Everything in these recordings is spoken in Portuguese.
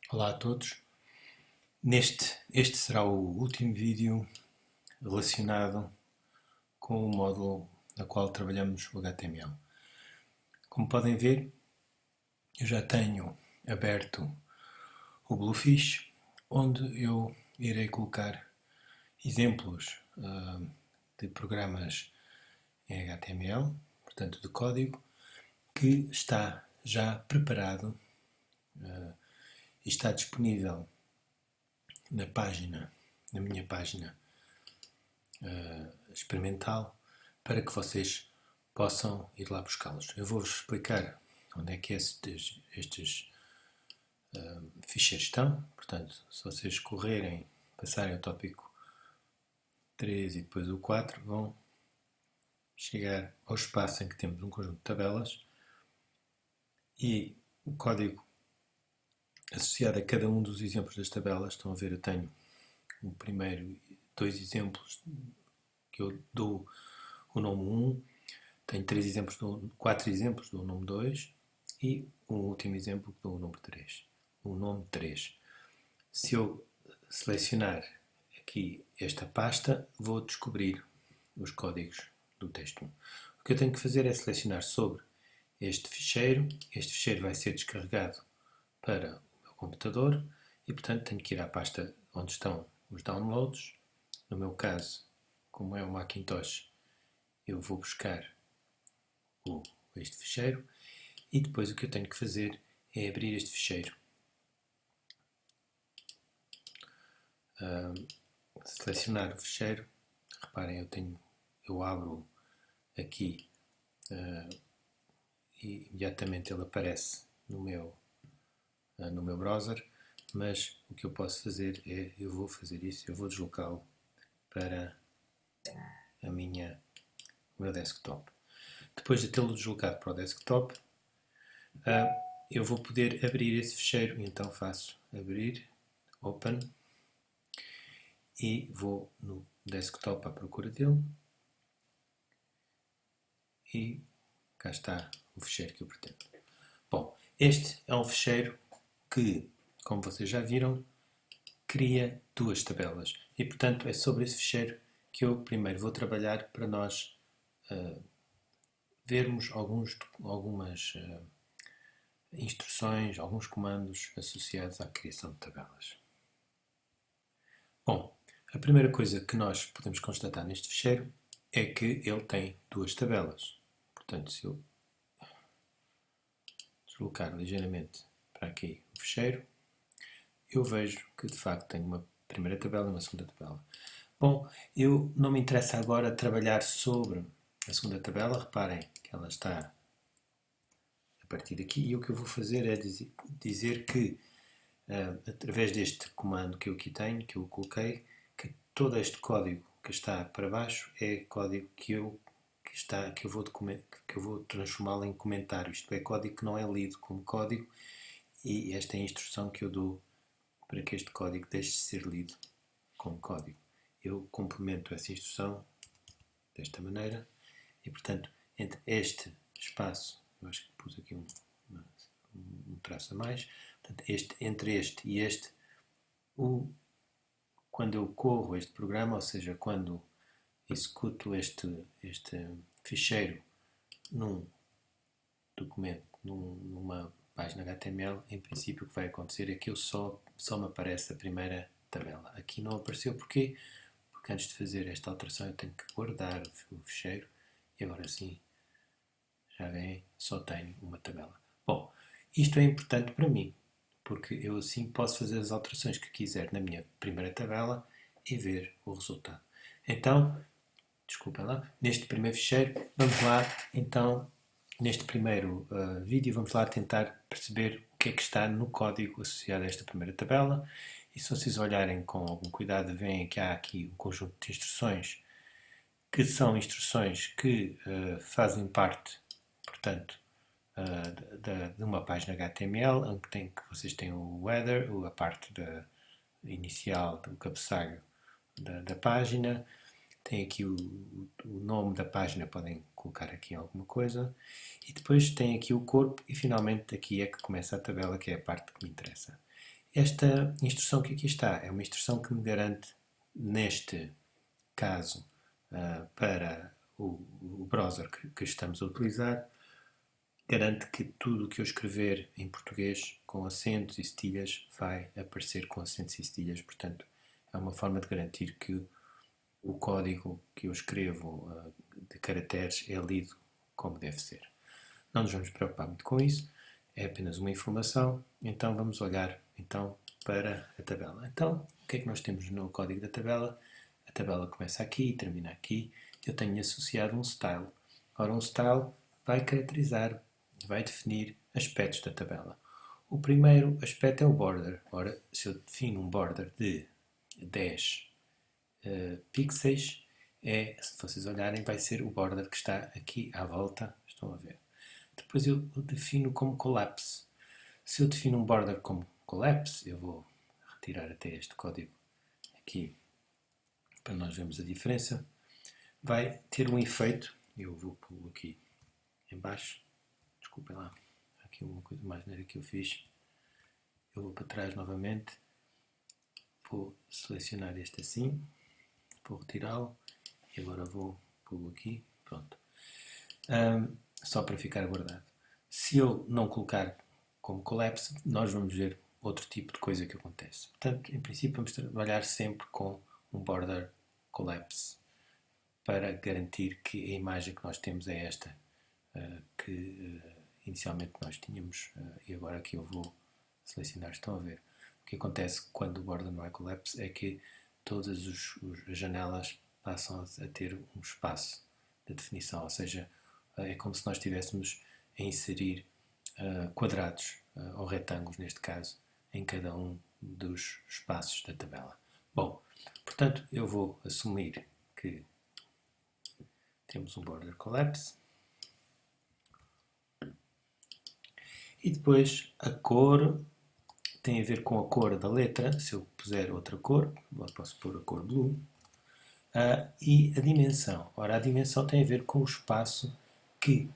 Olá a todos. Este será o último vídeo relacionado com o módulo na qual trabalhamos o HTML. Como podem ver, eu já tenho aberto o Bluefish, onde eu irei colocar exemplos de programas em HTML, portanto de código, que está já preparado e está disponível na minha página experimental, para que vocês possam ir lá buscá-los. Eu vou-vos explicar onde é que estes ficheiros estão. Portanto, se vocês correrem, passarem o tópico 3 e depois o 4, vão chegar ao espaço em que temos um conjunto de tabelas e o código associado a cada um dos exemplos das tabelas. Estão a ver, eu tenho o primeiro, dois exemplos que eu dou o nome 1, tenho 4 exemplos do nome 2 e um último exemplo que dou o nome 3. O nome 3. Se eu selecionar aqui esta pasta, vou descobrir os códigos do texto 1. O que eu tenho que fazer é selecionar sobre este ficheiro. Este ficheiro vai ser descarregado para o meu computador e, portanto, tenho que ir à pasta onde estão os downloads. No meu caso, como é o Macintosh, eu vou buscar este ficheiro e depois o que eu tenho que fazer é abrir este ficheiro. Selecionar o ficheiro. Reparem, eu abro aqui e imediatamente ele aparece no meu browser, mas o que eu posso fazer é, eu vou fazer isso, eu vou deslocá-lo para o meu desktop. Depois de tê-lo deslocado para o desktop, eu vou poder abrir esse ficheiro. Então faço abrir, open, e vou no desktop à procura dele. E cá está o ficheiro que eu pretendo. Bom, este é um ficheiro que, como vocês já viram, cria duas tabelas. E, portanto, é sobre esse ficheiro que eu primeiro vou trabalhar para nós vermos algumas instruções, alguns comandos associados à criação de tabelas. Bom, a primeira coisa que nós podemos constatar neste ficheiro é que ele tem duas tabelas. Portanto, se eu deslocar ligeiramente para aqui o ficheiro, eu vejo que de facto tenho uma primeira tabela e uma segunda tabela. Bom, eu não me interessa agora trabalhar sobre a segunda tabela. Reparem que ela está a partir daqui e o que eu vou fazer é dizer que através deste comando que eu aqui tenho, que eu coloquei, que todo este código que está para baixo é código que eu vou transformá-lo em comentário. Isto é código que não é lido como código, e esta é a instrução que eu dou para que este código deixe de ser lido como código. Eu complemento essa instrução desta maneira e, portanto, entre este espaço, eu acho que pus aqui um traço a mais, portanto, entre este e este, quando eu corro este programa, ou seja, quando executo este ficheiro num documento, numa página HTML, em princípio o que vai acontecer é que só me aparece a primeira tabela. Aqui não apareceu, porquê? Porque antes de fazer esta alteração eu tenho que guardar o ficheiro e agora sim, já veem, só tenho uma tabela. Bom, isto é importante para mim, porque eu assim posso fazer as alterações que quiser na minha primeira tabela e ver o resultado. Então, desculpem lá, neste primeiro ficheiro, vamos lá, então, neste primeiro vídeo, vamos lá tentar perceber o que é que está no código associado a esta primeira tabela. E se vocês olharem com algum cuidado, veem que há aqui um conjunto de instruções que são instruções que fazem parte, portanto, de uma página HTML, em que vocês têm o header, a parte inicial do cabeçalho da página, tem aqui o nome da página, podem colocar aqui alguma coisa, e depois tem aqui o corpo, e finalmente aqui é que começa a tabela, que é a parte que me interessa. esta instrução que aqui está é uma instrução que me garante, neste caso, para o browser que estamos a utilizar, garante que tudo o que eu escrever em português com acentos e cedilhas vai aparecer com acentos e cedilhas. Portanto, é uma forma de garantir que o código que eu escrevo de caracteres é lido como deve ser. Não nos vamos preocupar muito com isso, é apenas uma informação. Então vamos olhar então para a tabela. Então, o que é que nós temos no código da tabela? A tabela começa aqui e termina aqui. Eu tenho associado um style. Ora, um style vai caracterizar, vai definir aspectos da tabela. O primeiro aspecto é o border. Ora, se eu defino um border de 10 pixels, se vocês olharem, vai ser o border que está aqui à volta. Estão a ver? Depois eu defino como collapse. Se eu defino um border como collapse, eu vou retirar até este código aqui para nós vermos a diferença. Vai ter um efeito, eu vou pô-lo aqui em baixo. Desculpem lá, aqui uma coisa mais neira que eu fiz. Eu vou para trás novamente, vou selecionar este assim, vou retirá-lo e agora vou pô-lo aqui, pronto. Só para ficar guardado. Se eu não colocar como collapse, nós vamos ver outro tipo de coisa que acontece. Portanto, em princípio, vamos trabalhar sempre com um border collapse para garantir que a imagem que nós temos é esta que inicialmente nós tínhamos e agora aqui eu vou selecionar. Estão a ver? O que acontece quando o border não é collapse é que todas as janelas passam a ter um espaço de definição, ou seja, é como se nós estivéssemos a inserir quadrados ou retângulos, neste caso, em cada um dos espaços da tabela. Bom, portanto, eu vou assumir que temos um border collapse e depois a cor tem a ver com a cor da letra. Se eu puser outra cor, posso pôr a cor blue. E a dimensão. Ora, a dimensão tem a ver com o espaço que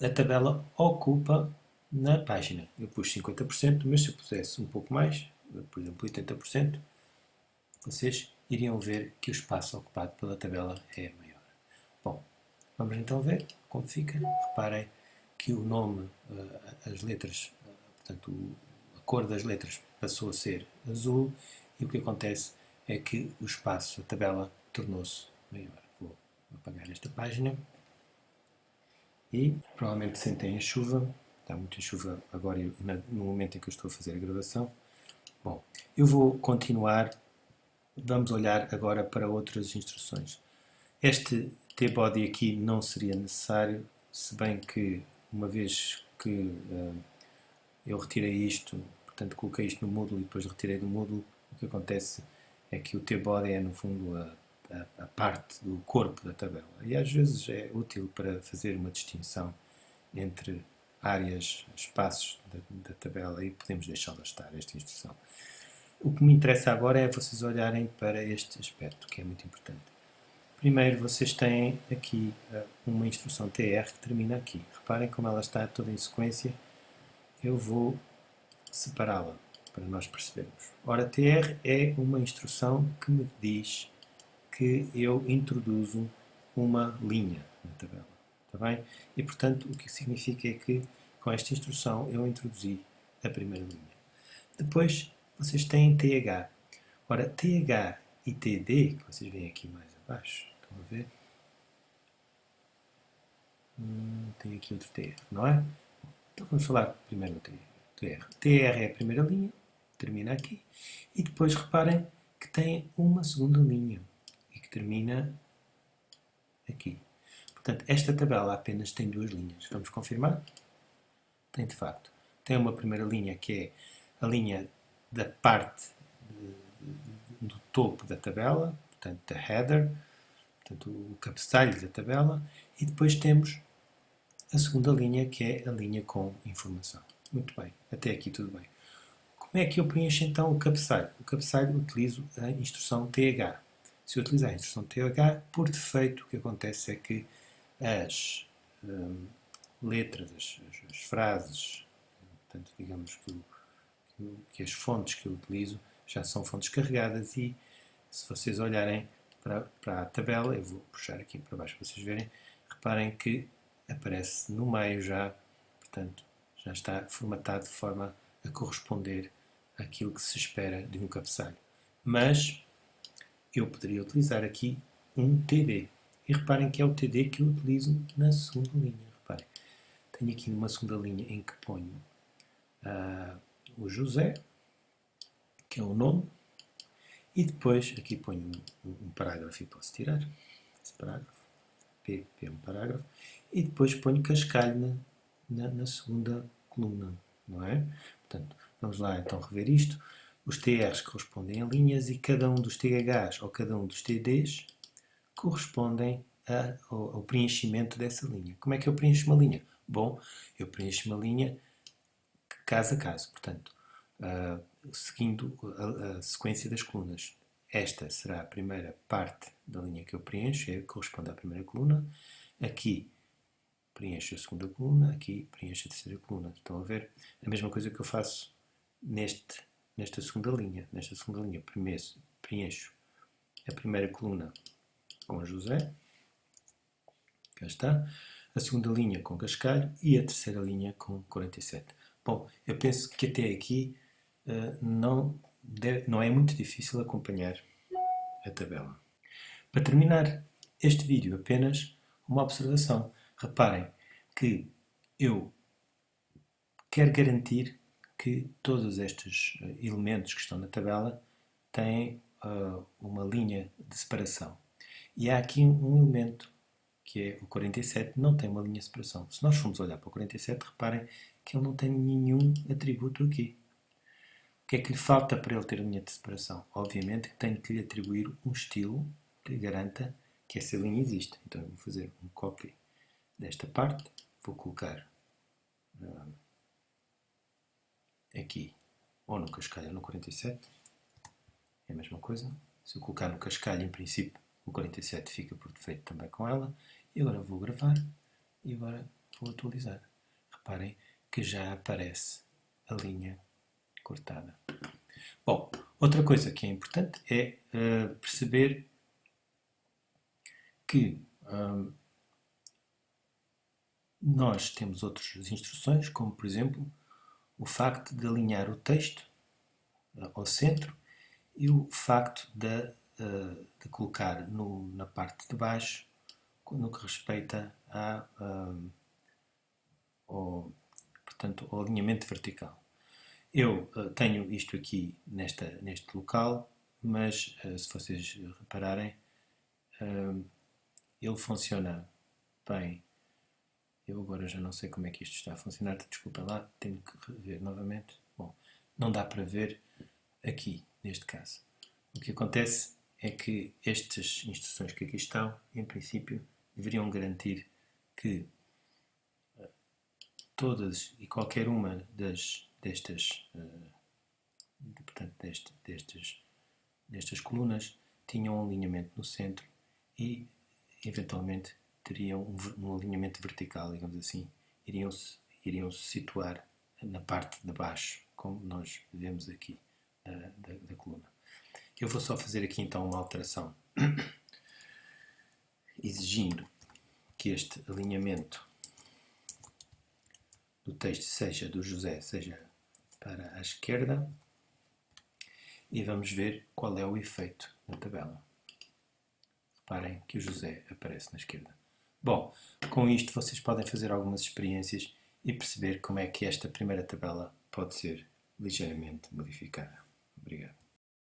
a tabela ocupa na página. Eu pus 50%, mas se eu pusesse um pouco mais, por exemplo 80%, vocês iriam ver que o espaço ocupado pela tabela é maior. Bom, vamos então ver como fica. Reparem que o nome, as letras, portanto a cor das letras passou a ser azul e o que acontece é que o espaço, a tabela, tornou-se maior. Vou apagar esta página. E provavelmente sentem a chuva, está muita chuva agora no momento em que eu estou a fazer a gravação. Bom, eu vou continuar, vamos olhar agora para outras instruções. Este tbody aqui não seria necessário, se bem que uma vez que eu retirei isto, portanto coloquei isto no Moodle e depois retirei do Moodle, o que acontece é que o tbody é no fundo a parte do corpo da tabela. E às vezes é útil para fazer uma distinção entre áreas, espaços da tabela e podemos deixá-la estar, esta instrução. O que me interessa agora é vocês olharem para este aspecto, que é muito importante. Primeiro, vocês têm aqui uma instrução TR que termina aqui. Reparem como ela está toda em sequência. Eu vou separá-la para nós percebermos. Ora, TR é uma instrução que me diz que eu introduzo uma linha na tabela. Está bem? E, portanto, o que significa é que com esta instrução eu introduzi a primeira linha. Depois, vocês têm TH. Ora, TH e TD, que vocês veem aqui mais abaixo, estão a ver? Tem aqui outro TR, não é? Então vamos falar primeiro do TR. TR é a primeira linha, termina aqui. E depois reparem que tem uma segunda linha e que termina aqui. Portanto, esta tabela apenas tem duas linhas. Vamos confirmar? Tem de facto. Tem uma primeira linha que é a linha da parte do topo da tabela, portanto, da header, portanto, o cabeçalho da tabela, e depois temos a segunda linha que é a linha com informação. Muito bem, até aqui tudo bem. Como é que eu preencho então o cabeçalho? O cabeçalho utilizo a instrução TH. Se eu utilizar a instrução TH, por defeito o que acontece é que as letras, as frases, portanto, digamos que que as fontes que eu utilizo já são fontes carregadas e se vocês olharem para a tabela, eu vou puxar aqui para baixo para vocês verem, reparem que aparece no meio já, portanto, já está formatado de forma a corresponder àquilo que se espera de um cabeçalho. Mas eu poderia utilizar aqui um TD. E reparem que é o TD que eu utilizo na segunda linha. Reparem, tenho aqui uma segunda linha em que ponho o José, que é o nome, e depois aqui ponho um parágrafo e posso tirar esse parágrafo, P é um parágrafo, e depois ponho cascalho na segunda coluna, não é? Portanto, vamos lá então rever isto. Os TRs correspondem a linhas e cada um dos THs ou cada um dos TDs correspondem ao preenchimento dessa linha. Como é que eu preencho uma linha? Bom, eu preencho uma linha caso a caso, portanto, seguindo a sequência das colunas. Esta será a primeira parte da linha que eu preencho, corresponde à primeira coluna. Aqui preencho a segunda coluna, aqui preencho a terceira coluna. Estão a ver? A mesma coisa que eu faço nesta segunda linha. Nesta segunda linha preencho a primeira coluna com José. Cá está. A segunda linha com cascalho e a terceira linha com 47. Bom, eu penso que até aqui não é muito difícil acompanhar a tabela. Para terminar este vídeo, apenas uma observação. Reparem que eu quero garantir que todos estes elementos que estão na tabela têm uma linha de separação. E há aqui um elemento, que é o 47, não tem uma linha de separação. Se nós formos olhar para o 47, reparem que ele não tem nenhum atributo aqui. O que é que lhe falta para ele ter linha de separação? Obviamente que tenho que lhe atribuir um estilo que garanta que essa linha existe. Então eu vou fazer um copy desta parte, vou colocar aqui, ou no cascalho ou no 47, é a mesma coisa. Se eu colocar no cascalho, em princípio, o 47 fica por defeito também com ela. E agora vou gravar e agora vou atualizar. Reparem que já aparece a linha cortada. Bom, outra coisa que é importante é perceber que nós temos outras instruções, como por exemplo o facto de alinhar o texto ao centro e o facto de colocar na parte de baixo no que respeita ao alinhamento vertical. Eu tenho isto aqui neste local, mas se vocês repararem, ele funciona bem. Eu agora já não sei como é que isto está a funcionar, desculpa lá, tenho que rever novamente. Bom, não dá para ver aqui, neste caso. O que acontece é que estas instruções que aqui estão, em princípio, deveriam garantir que todas e qualquer uma destas colunas tinham um alinhamento no centro e, eventualmente, teriam um alinhamento vertical, digamos assim, iriam se situar na parte de baixo, como nós vemos aqui da coluna. Eu vou só fazer aqui então uma alteração, exigindo que este alinhamento do texto seja do José, seja para a esquerda, e vamos ver qual é o efeito na tabela. Reparem que o José aparece na esquerda. Bom, com isto vocês podem fazer algumas experiências e perceber como é que esta primeira tabela pode ser ligeiramente modificada. Obrigado.